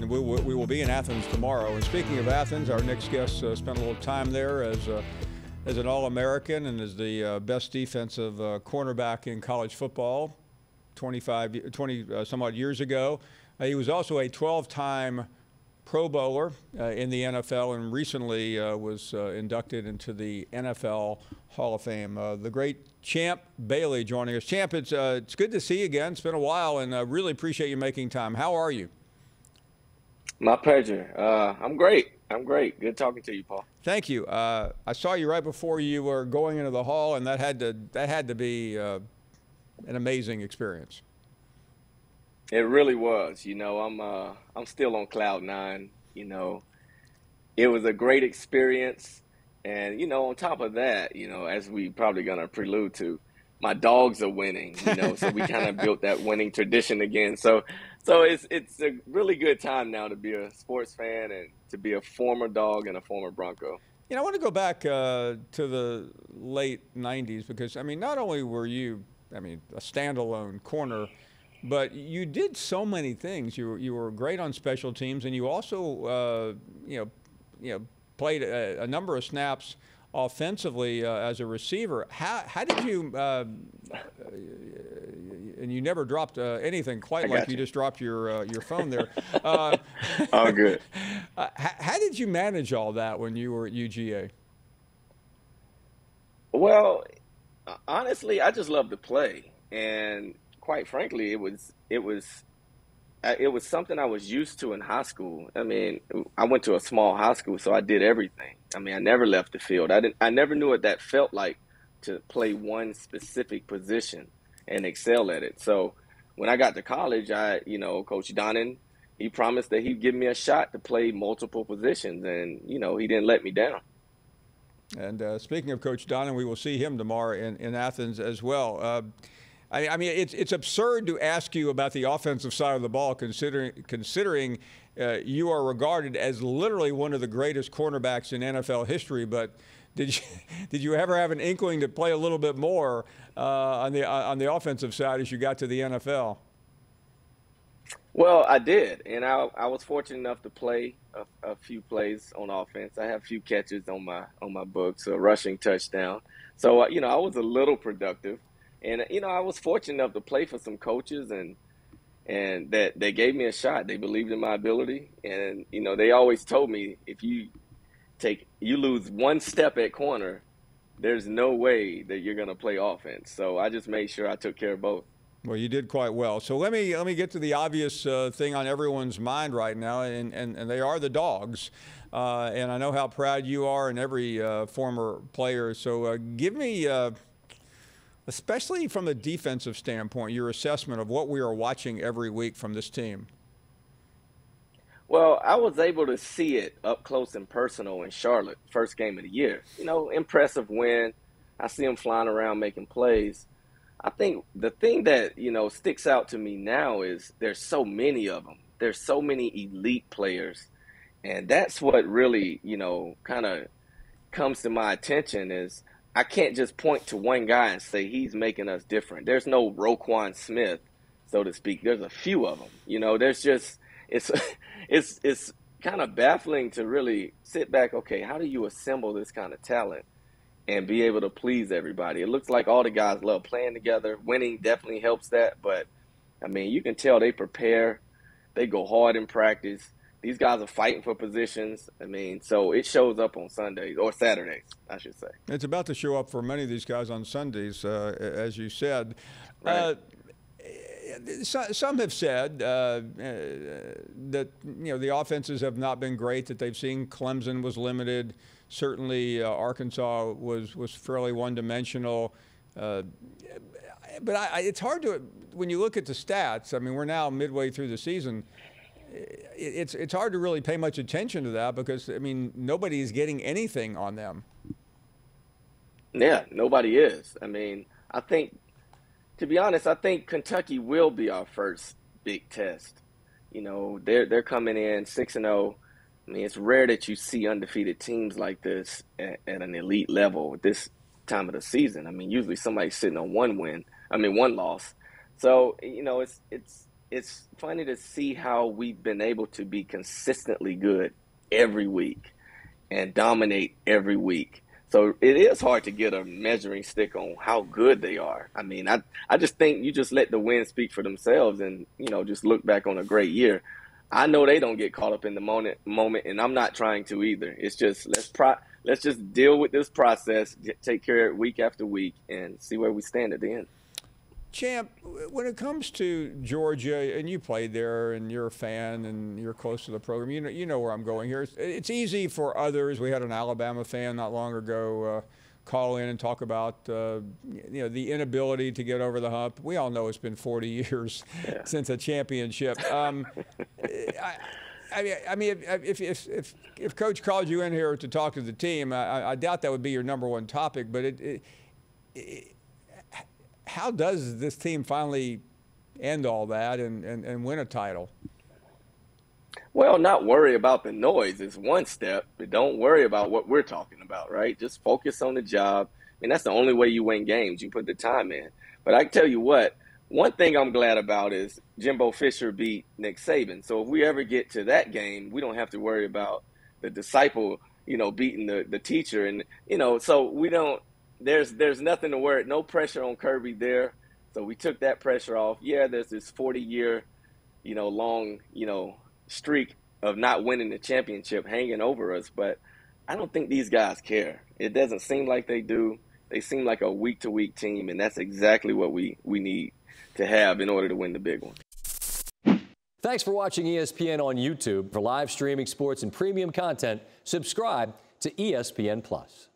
and we will be in Athens tomorrow. And speaking of Athens, our next guest spent a little time there as an All-American and as the best defensive cornerback in college football 20 some odd years ago. He was also a 12-time Pro Bowler in the NFL and recently was inducted into the NFL Hall of Fame. The great Champ Bailey joining us. Champ, it's good to see you again. It's been a while, and I really appreciate you making time. How are you? My pleasure. I'm great. Good talking to you, Paul. Thank you. I saw you right before you were going into the hall, and that had to be an amazing experience. It really was. You know, I'm still on cloud nine. You know, it was a great experience. And, you know, on top of that, you know, as we probably going to prelude to, my dogs are winning, you know, so we kind of built that winning tradition again. So it's a really good time now to be a sports fan and to be a former dog and a former Bronco. You know, I want to go back to the late 90s because, I mean, not only were you, a standalone corner, but you did so many things. You were great on special teams, and you also, played a number of snaps offensively as a receiver. How did you? And you never dropped anything quite like you just dropped your phone there. Oh, good. How did you manage all that when you were at UGA? Well, honestly, I just love to play, and quite frankly, it was something I was used to in high school. I mean, I went to a small high school, so I did everything. I mean, I never left the field. I never knew what that felt like to play one specific position and excel at it. So when I got to college, Coach Donnan, he promised that he'd give me a shot to play multiple positions, and, you know, he didn't let me down. And speaking of Coach Donnan, we will see him tomorrow in Athens as well. I mean, it's absurd to ask you about the offensive side of the ball, considering you are regarded as literally one of the greatest cornerbacks in NFL history. But did you ever have an inkling to play a little bit more on the offensive side as you got to the NFL? Well, I did, and I was fortunate enough to play a few plays on offense. I have a few catches on my books, a rushing touchdown. So you know, I was a little productive. And, you know, I was fortunate enough to play for some coaches and that they gave me a shot. They believed in my ability. And, you know, they always told me if you lose one step at corner, there's no way that you're going to play offense. So I just made sure I took care of both. Well, you did quite well. So let me get to the obvious thing on everyone's mind right now, and they are the dogs. And I know how proud you are and every former player. So give me especially from a defensive standpoint, your assessment of what we are watching every week from this team. Well, I was able to see it up close and personal in Charlotte, first game of the year. You know, impressive win. I see them flying around making plays. I think the thing that, you know, sticks out to me now is there's so many of them. There's so many elite players. And that's what really, you know, kind of comes to my attention is I can't just point to one guy and say he's making us different. There's no Roquan Smith, so to speak. There's a few of them. You know, there's just it's kind of baffling to really sit back. Okay, how do you assemble this kind of talent and be able to please everybody? It looks like all the guys love playing together. Winning definitely helps that, but I mean, you can tell they prepare. They go hard in practice. These guys are fighting for positions. I mean, so it shows up on Sundays or Saturdays, I should say. It's about to show up for many of these guys on Sundays, as you said. Right. Some have said that, you know, the offenses have not been great, that they've seen Clemson was limited. Certainly Arkansas was fairly one-dimensional. But it's hard to, when you look at the stats, I mean, we're now midway through the season, it's hard to really pay much attention to that because, I mean, nobody is getting anything on them. Yeah, nobody is. I mean, I think, to be honest, I think Kentucky will be our first big test. You know, they're coming in 6-0. I mean, it's rare that you see undefeated teams like this at an elite level at this time of the season. I mean, usually somebody's sitting on one loss. So, you know, it's it's funny to see how we've been able to be consistently good every week and dominate every week. So it is hard to get a measuring stick on how good they are. I mean, I just think you just let the wins speak for themselves and, just look back on a great year. I know they don't get caught up in the moment, and I'm not trying to either. It's just let's just deal with this process, take care of it week after week, and see where we stand at the end. Champ, when it comes to Georgia, and you played there, and you're a fan, and you're close to the program, you know where I'm going here. It's easy for others. We had an Alabama fan not long ago call in and talk about the inability to get over the hump. We all know it's been 40 years since a championship. I mean, if Coach called you in here to talk to the team, I doubt that would be your number one topic. But how does this team finally end all that and win a title? Well, not worry about the noise is one step, but don't worry about what we're talking about, right? Just focus on the job. I mean, that's the only way you win games. You put the time in. But I can tell you what, one thing I'm glad about is Jimbo Fisher beat Nick Saban. So if we ever get to that game, we don't have to worry about the disciple, beating the teacher. And, so we don't, there's nothing to worry, no pressure on Kirby there. So we took that pressure off. Yeah, there's this 40-year, long, streak of not winning the championship hanging over us, but I don't think these guys care. It doesn't seem like they do. They seem like a week-to-week team, and that's exactly what we need to have in order to win the big one. Thanks for watching ESPN on YouTube. For live streaming sports and premium content, subscribe to ESPN+.